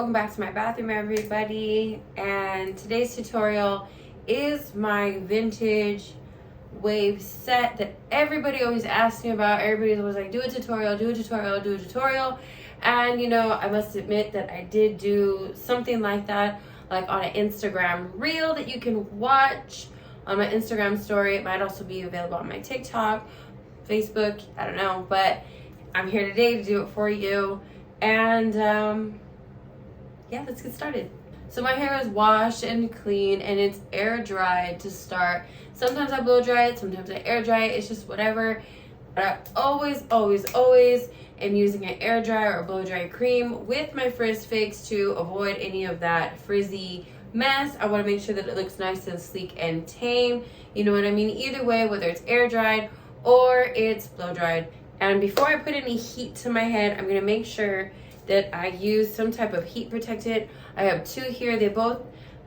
Welcome back to my bathroom, everybody. And today's tutorial is my vintage wave set that everybody always asks me about. Everybody's always like, do a tutorial, do a tutorial, do a tutorial. And you know, I must admit that I did do something like that, like on an Instagram reel that you can watch on my Instagram story. It might also be available on my TikTok, Facebook, I don't know, but I'm here today to do it for you. And yeah, let's get started. So my hair is washed and clean and it's air dried to start. Sometimes I blow dry it, sometimes I air dry it, it's just whatever. But I always am using an air dryer or blow dry cream with my frizz fix to avoid any of that frizzy mess. I want to make sure that it looks nice and sleek and tame. You know what I mean? Either way, whether it's air dried or it's blow dried. And before I put any heat to my head, I'm going to make sure that I use some type of heat protectant. I have two here. They both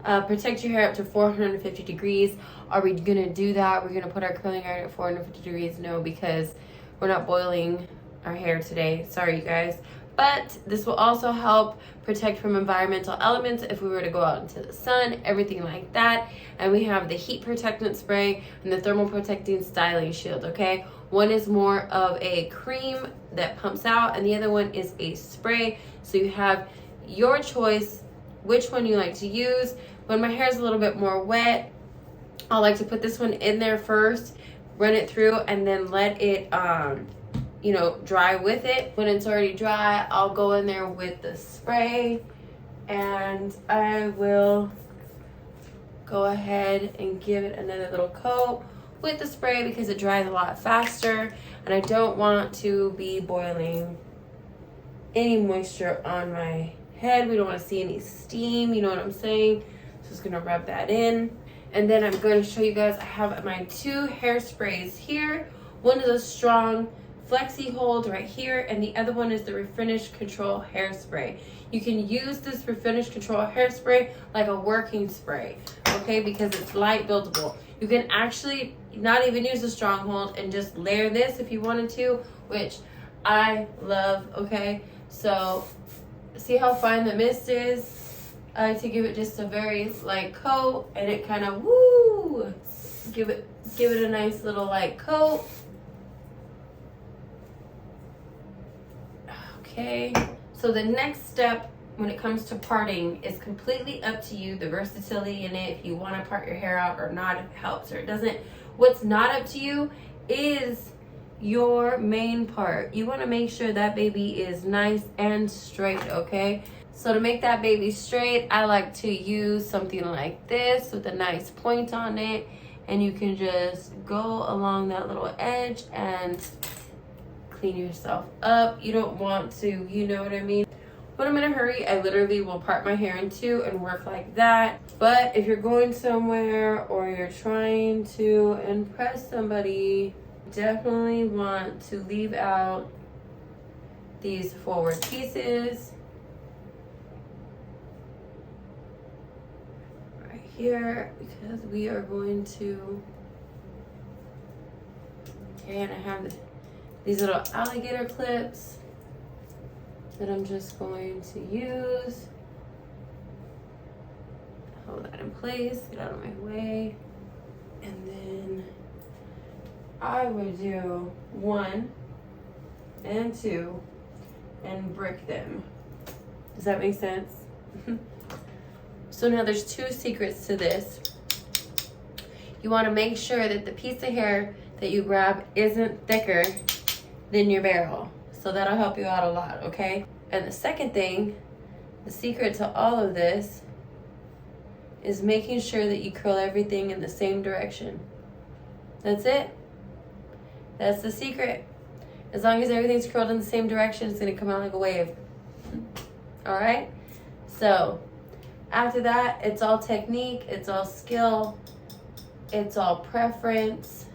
protect your hair up to 450 degrees. Are we going to do that? We're going to put our curling iron at 450 degrees? No, because we're not boiling our hair today. Sorry, you guys. But this will also help protect from environmental elements if we were to go out into the sun, everything like that. And we have the heat protectant spray and the thermal protecting styling shield, okay? One is more of a cream that pumps out and the other one is a spray. So you have your choice which one you like to use. When my hair is a little bit more wet, I like to put this one in there first, run it through, and then let it you know, dry with it. When it's already dry, I'll go in there with the spray and I will go ahead and give it another little coat with the spray because it dries a lot faster and I don't want to be boiling any moisture on my head. We don't want to see any steam, you know what I'm saying? So just gonna rub that in. And then I'm going to show you guys, I have my two hairsprays here. One is a strong flexi hold right here and the other one is the Refinish Control hairspray. You can use this Refinish Control hairspray like a working spray, okay, because it's light buildable. You can actually not even use a strong hold and just layer this if you wanted to, which I love, okay? So see how fine the mist is? I like to give it just a very light coat and it kind of give it a nice little light coat. Okay, so the next step when it comes to parting is completely up to you, the versatility in it, if you want to part your hair out or not, if it helps or it doesn't. What's not up to you is your main part. You want to make sure that baby is nice and straight, okay? So to make that baby straight, I like to use something like this with a nice point on it, and you can just go along that little edge and clean yourself up. You don't want to, you know what I mean? When I'm in a hurry, I literally will part my hair in two and work like that. But if you're going somewhere or you're trying to impress somebody, definitely want to leave out these forward pieces right here because we are going to, okay, and I have these little alligator clips that I'm just going to use. Hold that in place, get out of my way. And then I would do 1 and 2 and brick them. Does that make sense? So now there's 2 secrets to this. You want to make sure that the piece of hair that you grab isn't thicker than your barrel. So that'll help you out a lot, okay? And the second thing, the secret to all of this is making sure that you curl everything in the same direction. That's it. That's the secret. As long as everything's curled in the same direction, it's gonna come out like a wave. All right? So after that, it's all technique, it's all skill, it's all preference.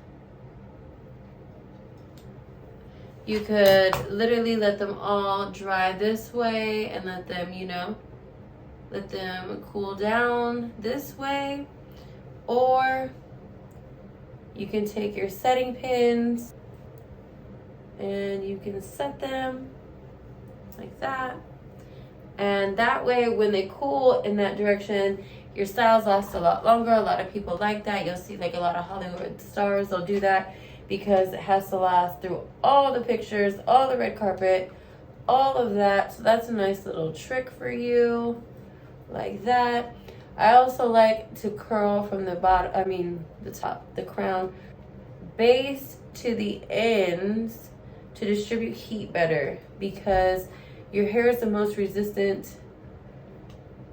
You could literally let them all dry this way and let them, you know, let them cool down this way. Or you can take your setting pins and you can set them like that. And that way, when they cool in that direction, your styles last a lot longer. A lot of people like that. You'll see like a lot of Hollywood stars, they'll do that because it has to last through all the pictures, all the red carpet, all of that. So that's a nice little trick for you, like that. I also like to curl from the bottom, the top, the crown, base to the ends to distribute heat better, because your hair is the most resistant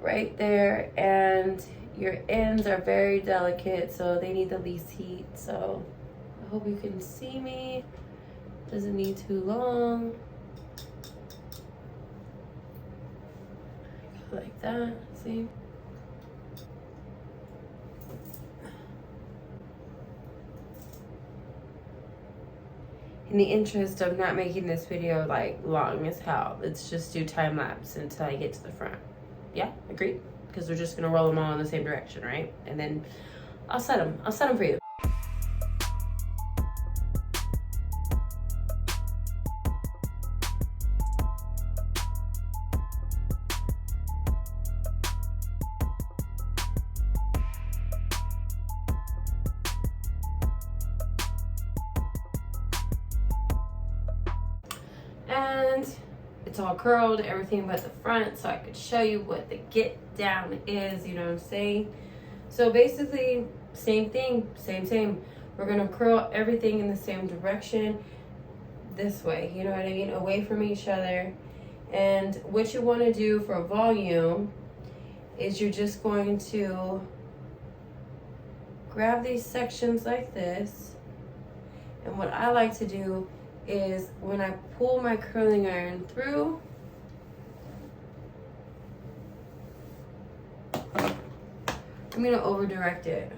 right there, and your ends are very delicate, so they need the least heat. So I hope you can see me. Doesn't need too long. Like that, see? In the interest of not making this video like long as hell, let's just do time lapse until I get to the front. Yeah, agreed? Because we're just gonna roll them all in the same direction, right? And then I'll set them for you. And it's all curled, everything but the front, so I could show you what the get down is, you know what I'm saying? So basically, same thing, same. We're gonna curl everything in the same direction, this way, you know what I mean? Away from each other. And what you wanna do for volume is you're just going to grab these sections like this. And what I like to do is when I pull my curling iron through, I'm gonna over direct it.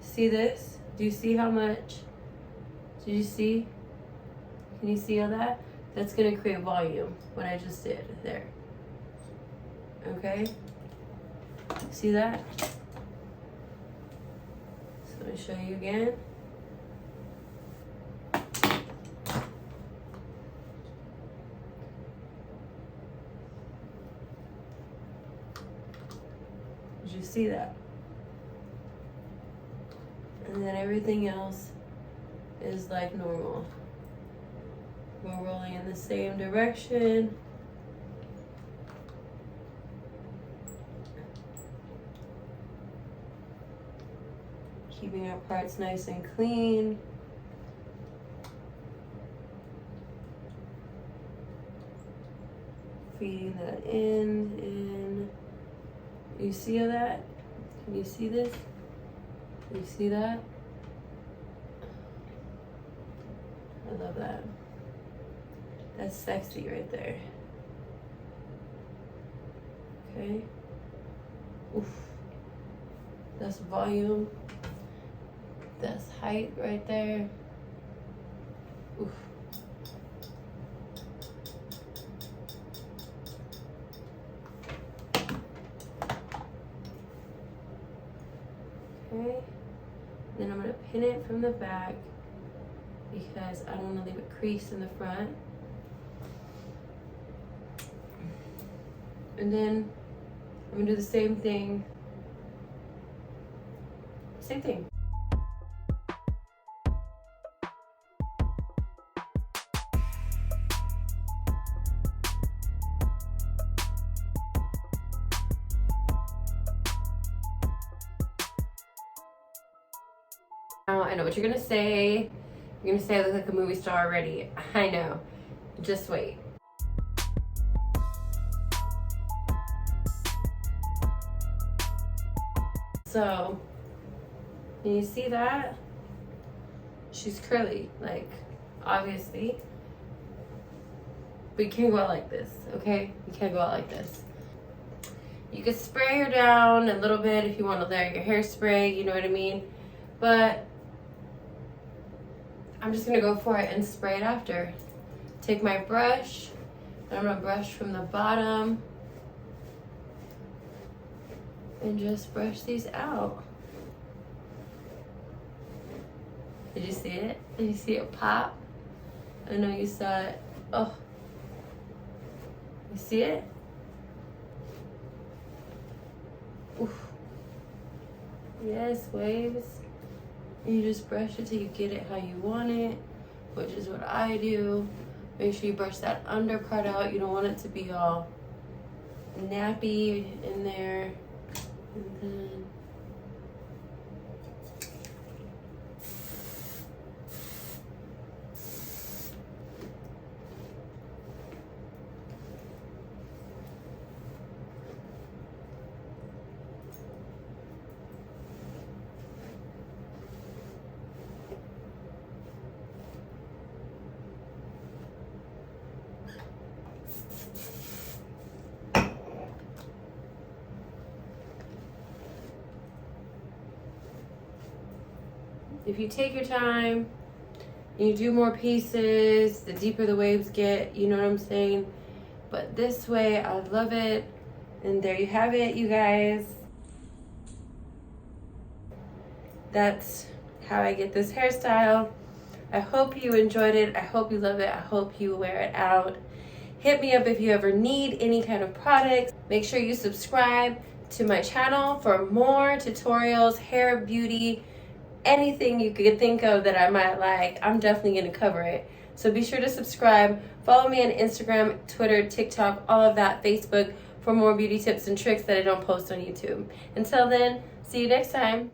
See this? Do you see how much? Did you see? Can you see all that? That's gonna create volume, what I just did there. Okay? See that? So let me show you again. Did you see that? And then everything else is like normal. We're rolling in the same direction. Keeping our parts nice and clean. Feeding that in. You see that? Can you see this? You see that? I love that. That's sexy right there. Okay. Oof. That's volume. That's height right there. Oof. Okay. Then I'm gonna pin it from the back because I don't want to leave a crease in the front. And then I'm gonna do the same thing. Same thing. I know what you're gonna say. You're gonna say I look like a movie star already. I know. Just wait. So, can you see that? She's curly, like, obviously. But you can't go out like this, okay? You can't go out like this. You could spray her down a little bit if you want to layer your hairspray, you know what I mean? But I'm just gonna go for it and spray it after. Take my brush, and I'm gonna brush from the bottom and just brush these out. Did you see it? Did you see it pop? I know you saw it. Oh, you see it? Oof. Yes, waves. And you just brush it till you get it how you want it, which is what I do. Make sure you brush that under part out. You don't want it to be all nappy in there. And then if you take your time and you do more pieces, the deeper the waves get, you know what I'm saying? But this way, I love it. And there you have it, you guys. That's how I get this hairstyle. I hope you enjoyed it. I hope you love it. I hope you wear it out. Hit me up if you ever need any kind of products. Make sure you subscribe to my channel for more tutorials, hair, beauty, anything you could think of that I might like. I'm definitely going to cover it. So be sure to subscribe. Follow me on Instagram, Twitter, TikTok, all of that, Facebook, for more beauty tips and tricks that I don't post on YouTube. Until then, see you next time.